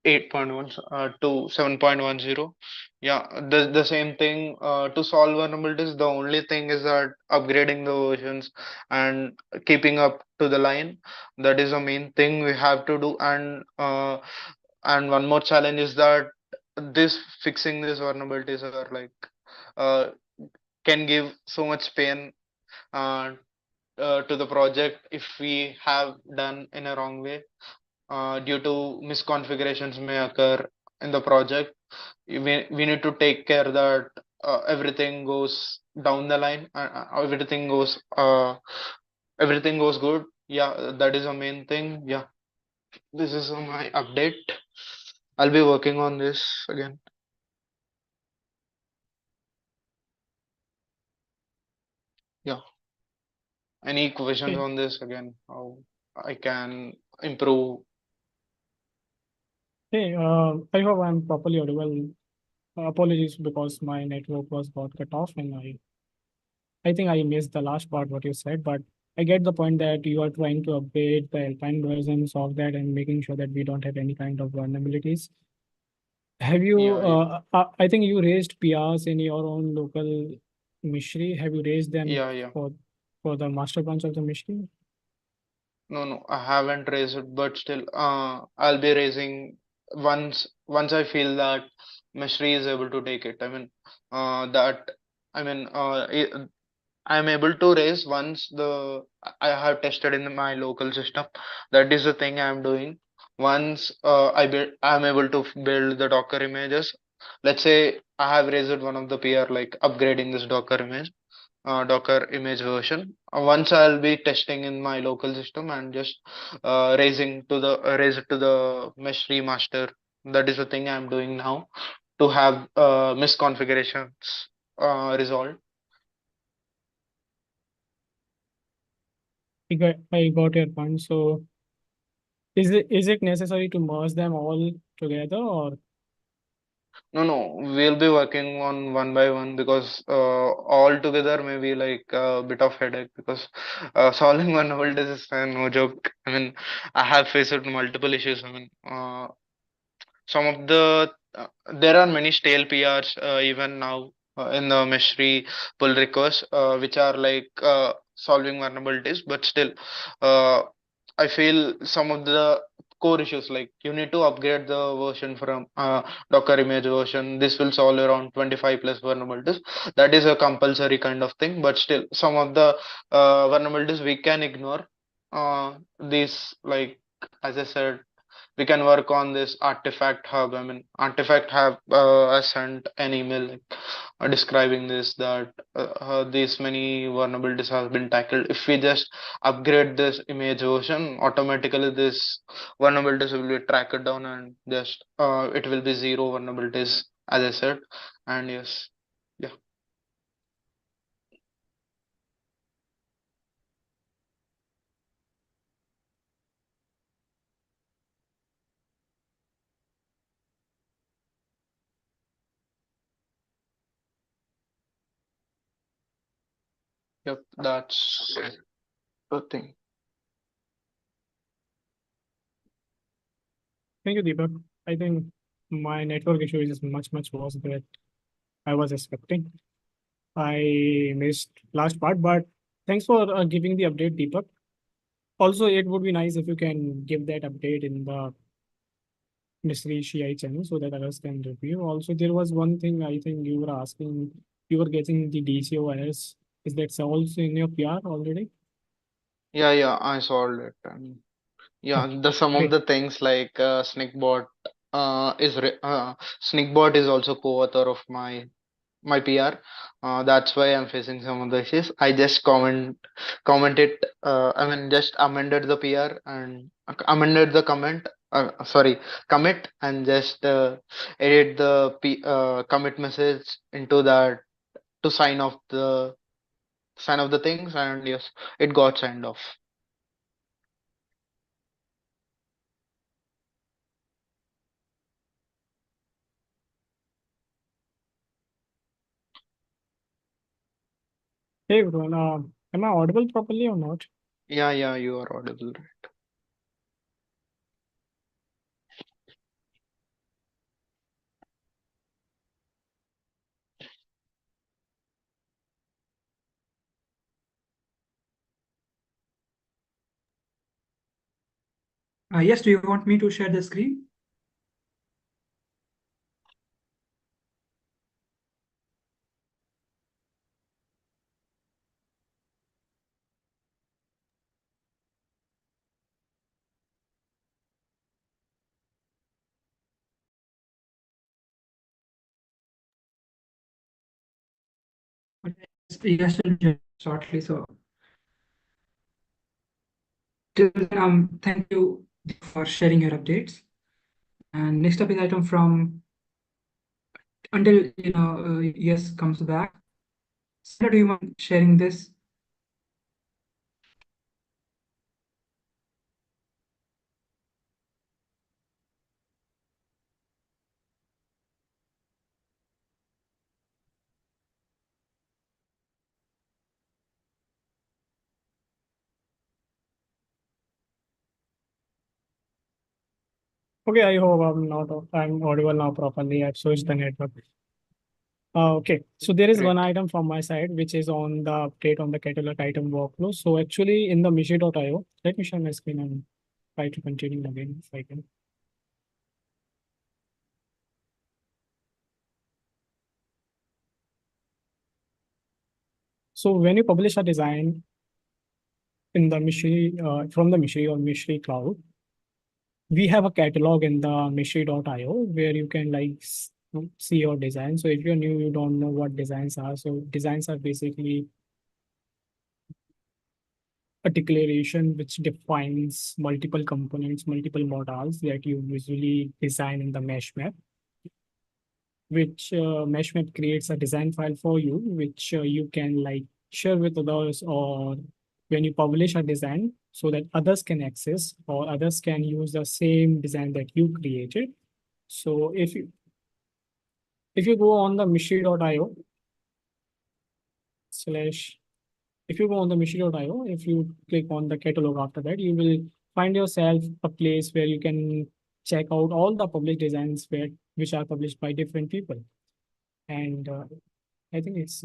to 7.10. Yeah, the same thing to solve vulnerabilities. The only thing is that upgrading the versions and keeping up to the line. That is the main thing we have to do. And one more challenge is that this fixing these vulnerabilities are like uh, can give so much pain uh, to the project if we have done in a wrong way, due to misconfigurations may occur in the project. We need to take care that everything goes down the line, everything goes good. Yeah, that is the main thing. Yeah, this is my update. I'll be working on this again. Yeah, any questions Okay. on this again, how I can improve? Hey, I hope I'm properly audible. Apologies because my network was got cut off and I think I missed the last part what you said, but I get the point that you are trying to update the Alpine versions of that and making sure that we don't have any kind of vulnerabilities. Have you, Yeah, I think you raised PRs in your own local Meshery. Have you raised them yeah. for the master branch of the Meshery? No, I haven't raised it, but still, I'll be raising once I feel that Meshery is able to take it. I mean, that I mean, I'm able to raise once I have tested in my local system. That is the thing I'm doing. Once I'm able to build the Docker images. Let's say I have raised one of the PR, like upgrading this Docker image, Docker image version. Once I'll be testing in my local system and just raise it to the mesh remaster. That is the thing I'm doing now to have misconfigurations resolved. I got your point. So is it necessary to merge them all together or No, we'll be working on one by one, because all together may be like a bit of headache, because solving one old is no joke. I mean, I have faced multiple issues. I mean, some of the there are many stale PRs even now in the Meshery pull requests, which are like solving vulnerabilities, but still, uh, I feel some of the core issues, like you need to upgrade the version from Docker image version. This will solve around 25 plus vulnerabilities. That is a compulsory kind of thing, but still, some of the vulnerabilities we can ignore. These, like, as I said, we can work on this artifact hub. I mean, artifact hub I sent an email, like, describing this, that these many vulnerabilities have been tackled. If we just upgrade this image version, automatically this vulnerabilities will be tracked down, and just it will be zero vulnerabilities, as I said. And yes, yeah. Yep, that's the thing. Thank you, Deepak. I think my network issue is much, much worse than I was expecting. I missed last part, but thanks for giving the update, Deepak. Also, it would be nice if you can give that update in the Meshery CI channel so that others can review. Also, there was one thing I think you were asking, you were getting the DCO errors. Is that also in your PR already? Yeah, I solved it. And yeah, Okay, the some of great. the things like Snickbot is also co-author of my PR. That's why I'm facing some of the issues. I just commented. I mean, just amended the PR and amended the comment. Sorry, commit and just edit the commit message into that to sign off the things, and yes, it got signed off. Hey, everyone. Am I audible properly or not? Yeah, you are audible. Yes, do you want me to share the screen? Yes, shortly. So, till then, thank you for sharing your updates. And next up is item from until yes comes back. Sarah, do you mind sharing this? Okay, I hope I'm audible now properly. I've switched the network. Okay, so there is one Great. item from my side, which is on the update on the catalog item workflow. So actually in the Meshery.io, let me share my screen and try to continue again if I can. So when you publish a design in the Meshery, from the Meshery or Meshery cloud, we have a catalog in the Meshery.io where you can see your design. So if you're new, you don't know what designs are. So designs are basically a declaration which defines multiple components, multiple models that you usually design in the mesh map, which mesh map creates a design file for you, which you can share with others, or when you publish a design so that others can access or others can use the same design that you created. So if you go on the Meshery.io slash if you go on the Meshery.io, if you click on the catalog after that, you will find yourself a place where you can check out all the public designs which are published by different people. And I think it's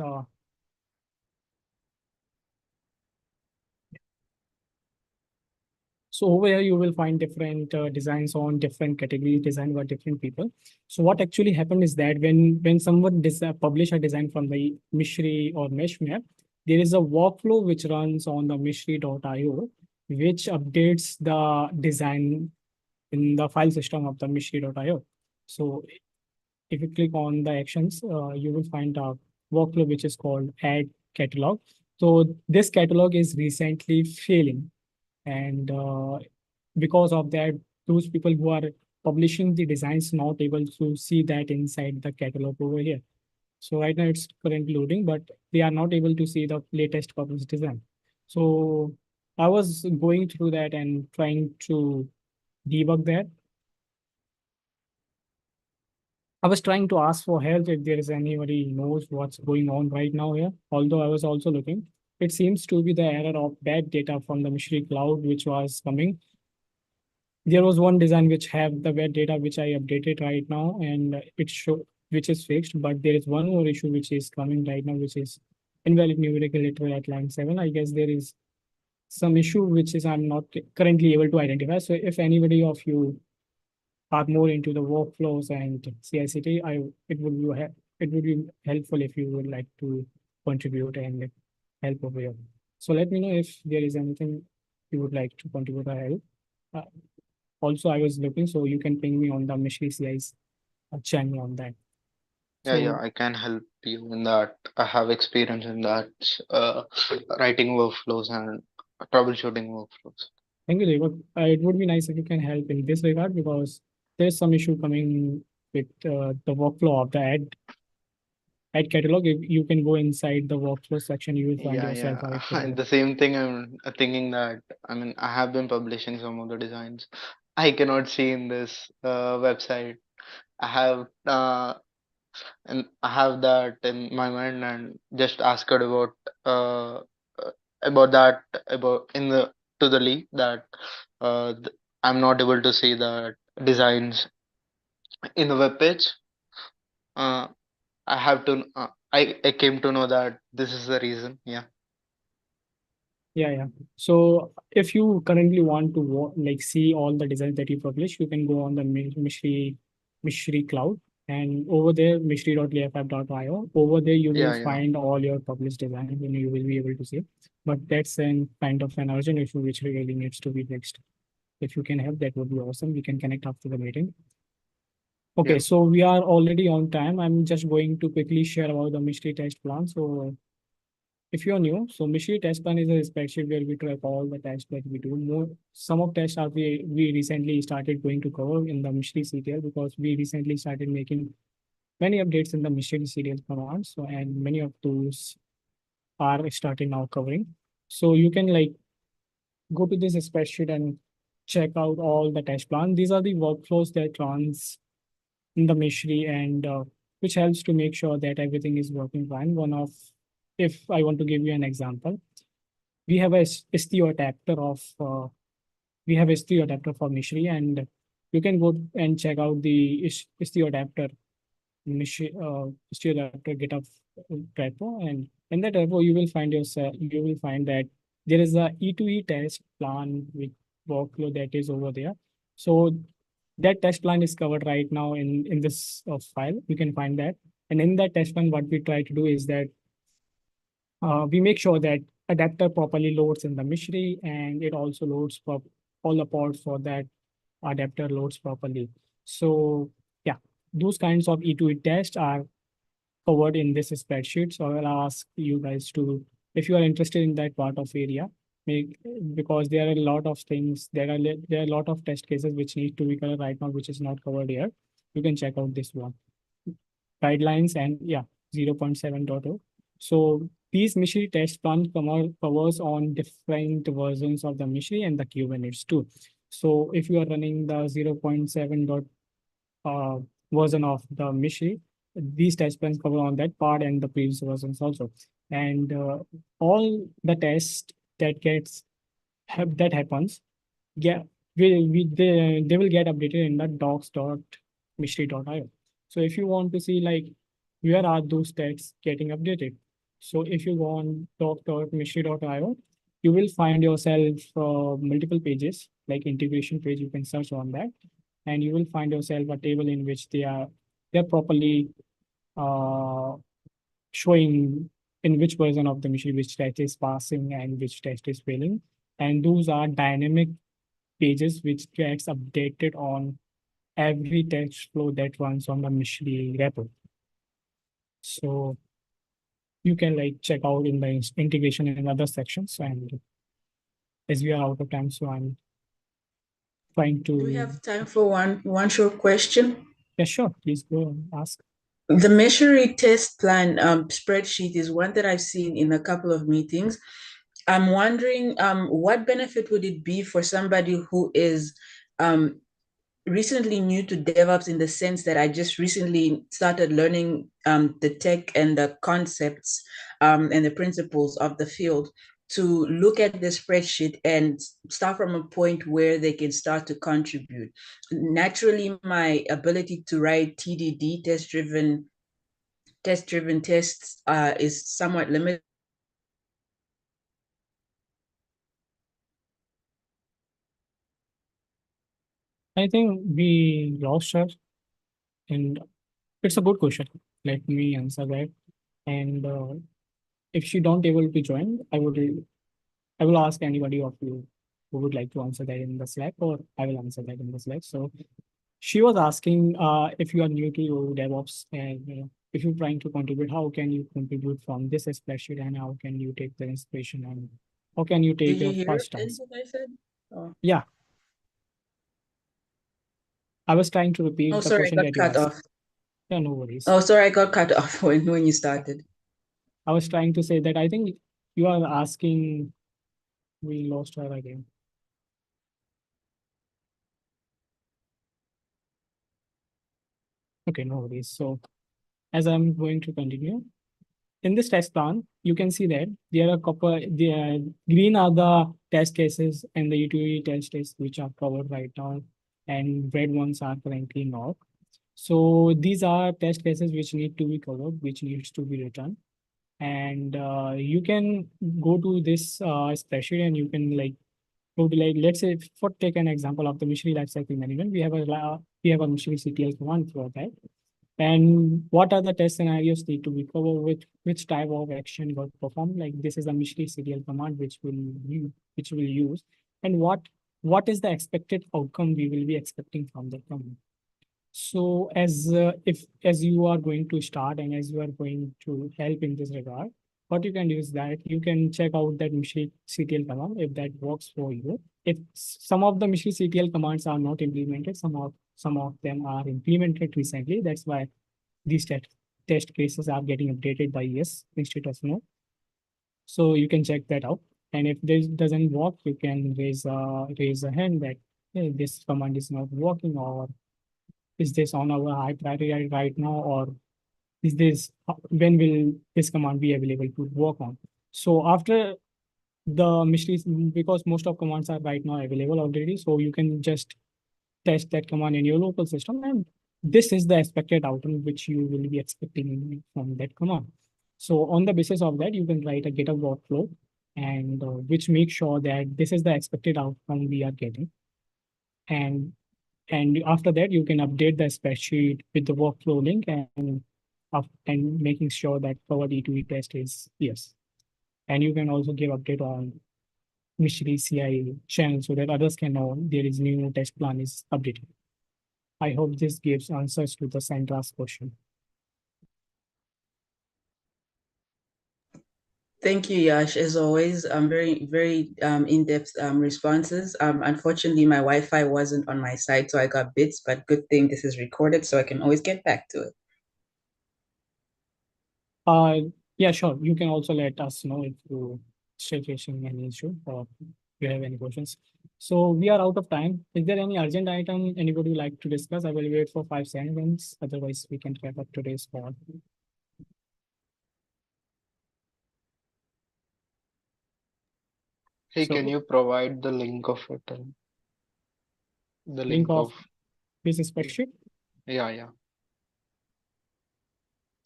so over here you will find different designs on different categories designed by different people. So what actually happened is that when someone publish a design from the Meshery or mesh map, there is a workflow which runs on the Meshery.io, which updates the design in the file system of the Meshery.io. So if you click on the actions, you will find a workflow which is called add catalog. So this catalog is recently failing, and because of that, those people who are publishing the designs not able to see that inside the catalog over here. So right now it's currently loading, but they are not able to see the latest published design. So I was going through that and trying to debug that. I was trying to ask for help if there is anybody knows what's going on right now here, although I was also looking. it seems to be the error of bad data from the Meshery cloud, which was coming. There was one design which have the bad data, which I updated right now, and it show which is fixed. But there is one more issue which is coming right now, which is invalid numerical literal at line 7. I guess there is some issue which is I'm not currently able to identify. So if anybody of you are more into the workflows and CI/CD, it would be helpful if you would like to contribute and help over here. So let me know if there is anything you would like to contribute or help. Uh, Also, I was looking, so you can ping me on the Meshery CI's channel on that. Yeah, yeah, So I can help you in that. I have experience in that, writing workflows and troubleshooting workflows. thank you, Deepak. It would be nice if you can help in this regard because there's some issue coming with the workflow of the ad catalog. If you can go inside the workflow section, you will find Yeah, yourself yeah. a ad And catalog. the same thing I'm thinking that, I mean, I have been publishing some of the designs. I cannot see in this website. I have and I have that in my mind and just asked her uh uh, about that about in the to the league that I'm not able to see the designs in the web page. Uh, I have to. I came to know that this is the reason. Yeah. Yeah, yeah. So if you currently want to like see all the designs that you publish, you can go on the Meshery cloud, and over there, meshery.laff.io. Over there, you will Yeah, yeah. find all your published designs, and you will be able to see. But that's an kind of an urgent issue which really needs to be fixed. If you can help, that would be awesome. We can connect after the meeting. Okay, Yeah. so we are already on time. I'm just going to quickly share about the Meshery test plan. So if you're new, so Meshery test plan is a spreadsheet where we track all the tests that we do. Some of tests are we recently started going to cover in the Meshery CTL because we recently started making many updates in the Meshery CTL commands. So and many of those are starting now covering. So you can like go to this spreadsheet and check out all the test plan. These are the workflows that runs in the Meshery and which helps to make sure that everything is working fine. If I want to give you an example, we have a STO adapter of we have STO adapter for Meshery, and you can go and check out the STO adapter STO adapter GitHub repo, and in that repo you will find that there is a E2E test plan with workflow that is over there. So that test plan is covered right now in this file. You can find that, and in that test plan, what we try to do is that we make sure that adapter properly loads in the Meshery, and it also loads for all the ports for that adapter loads properly. So yeah, those kinds of E2E tests are covered in this spreadsheet. So I'll ask you guys to, if you are interested in that part of area, make because there are a lot of things, there are a lot of test cases which need to be covered right now, which is not covered here. You can check out this one. Guidelines and yeah, 0.7.0. So these Meshery test plan covers on different versions of the Meshery and the Kubernetes too. So if you are running the 0.7 uh, version of the Meshery, these test plans cover on that part and the previous versions also. And all the tests that that happens, yeah, they will get updated in the docs.mystery.io. So if you want to see like where are those tests getting updated, so if you go on doc.mystery.io, you will find yourself multiple pages like integration page. You can search on that, and you will find yourself a table in which they're properly uh, showing in which version of the machine which test is passing and which test is failing, and those are dynamic pages which gets updated on every text flow that runs on the Meshery repo. So you can like check out in the integration in other sections. And as we are out of time, so I'm trying Do we to. have time for one short question? Yeah, sure. Please go and ask. The Meshery test plan spreadsheet is one that I've seen in a couple of meetings. I'm wondering what benefit would it be for somebody who is recently new to DevOps in the sense that I just recently started learning the tech and the concepts and the principles of the field, to look at the spreadsheet and start from a point where they can start to contribute. Naturally, my ability to write TDD, test-driven tests, is somewhat limited. I think we lost her, and it's a good question. Let me answer that. And if she don't able to join, I will ask anybody of you who would like to answer that in the Slack, or I will answer that in the Slack. So she was asking if you are new to DevOps and if you're trying to contribute, how can you contribute from this spreadsheet, and how can you take the inspiration, and how can you take Did you your hear first task? anything I said? Oh. Yeah, I was trying to repeat Oh, the sorry, I question got that you cut asked. off. Yeah, no worries. Oh, sorry, I got cut off when you started. I was trying to say that I think you are asking, we lost her again. Okay, no worries. So as I'm going to continue, in this test plan, you can see that there are the green are the test cases and the utility test cases which are covered right now, and red ones are currently not. So these are test cases which need to be covered, which needs to be written. And you can go to this spreadsheet and you can like go to like, let's say for take an example of the Meshery lifecycle management, we have a Meshery CTL command for that. And what are the test scenarios need to be covered, which type of action got performed? Like this is a Meshery CTL command which will use, and what is the expected outcome we will be expecting from the command. So as you are going to start and as you are going to help in this regard, what you can do is that you can check out that Meshery CTL command if that works for you. If some of the Meshery CTL commands are not implemented, some of them are implemented recently. That's why these test cases are getting updated by yes instead of no. So you can check that out. And if this doesn't work, you can raise a hand that hey, this command is not working, or is this on our high priority right now, or is this when will this command be available to work on? So after the mysteries, because most of commands are right now available already, so you can just test that command in your local system, and this is the expected outcome which you will be expecting from that command. So on the basis of that, you can write a GitHub workflow, and which makes sure that this is the expected outcome we are getting. And after that, you can update the spreadsheet with the workflow link and making sure that covered E2E test is yes. And you can also give update on Meshery CI channel so that others can know there is new test plan is updated. I hope this gives answers to the Sandra's question. Thank you, Yash. As always, very, very in-depth responses. Unfortunately, my Wi-Fi wasn't on my side, so I got bits, but good thing this is recorded, so I can always get back to it. Yeah, sure. You can also let us know if you still facing any issue or you have any questions. So we are out of time. Is there any urgent item anybody would like to discuss? I will wait for 5 seconds. Otherwise, we can wrap up today's call. Hey, So can you provide the link of it? And the link link of of, this spreadsheet. yeah.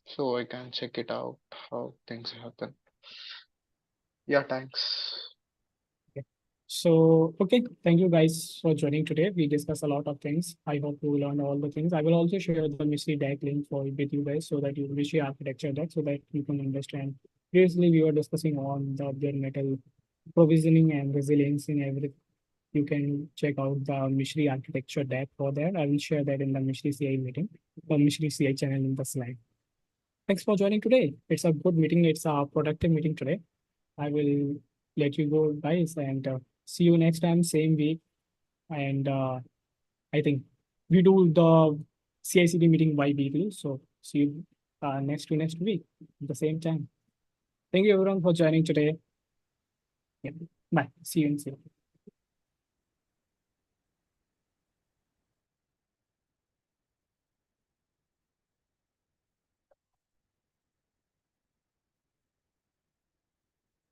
So I can check it out, how things happen. Yeah, thanks. Okay. So, okay, thank you guys for joining today. We discussed a lot of things. I hope you learned all the things. I will also share the Meshery deck link for with you guys so that you Meshery architecture deck so that you can understand. Previously, we were discussing on the bare metal provisioning and resilience in everything. You can check out the Meshery architecture deck for that. I will share that in the Meshery CI meeting, the Meshery CI channel in the slide. Thanks for joining today. It's a good meeting. It's a productive meeting today. I will let you go, guys, and see you next time, same week. And I think we do the CICD meeting bi-weekly. So see you next week at the same time. Thank you everyone for joining today. Yeah. Bye. See you in soon.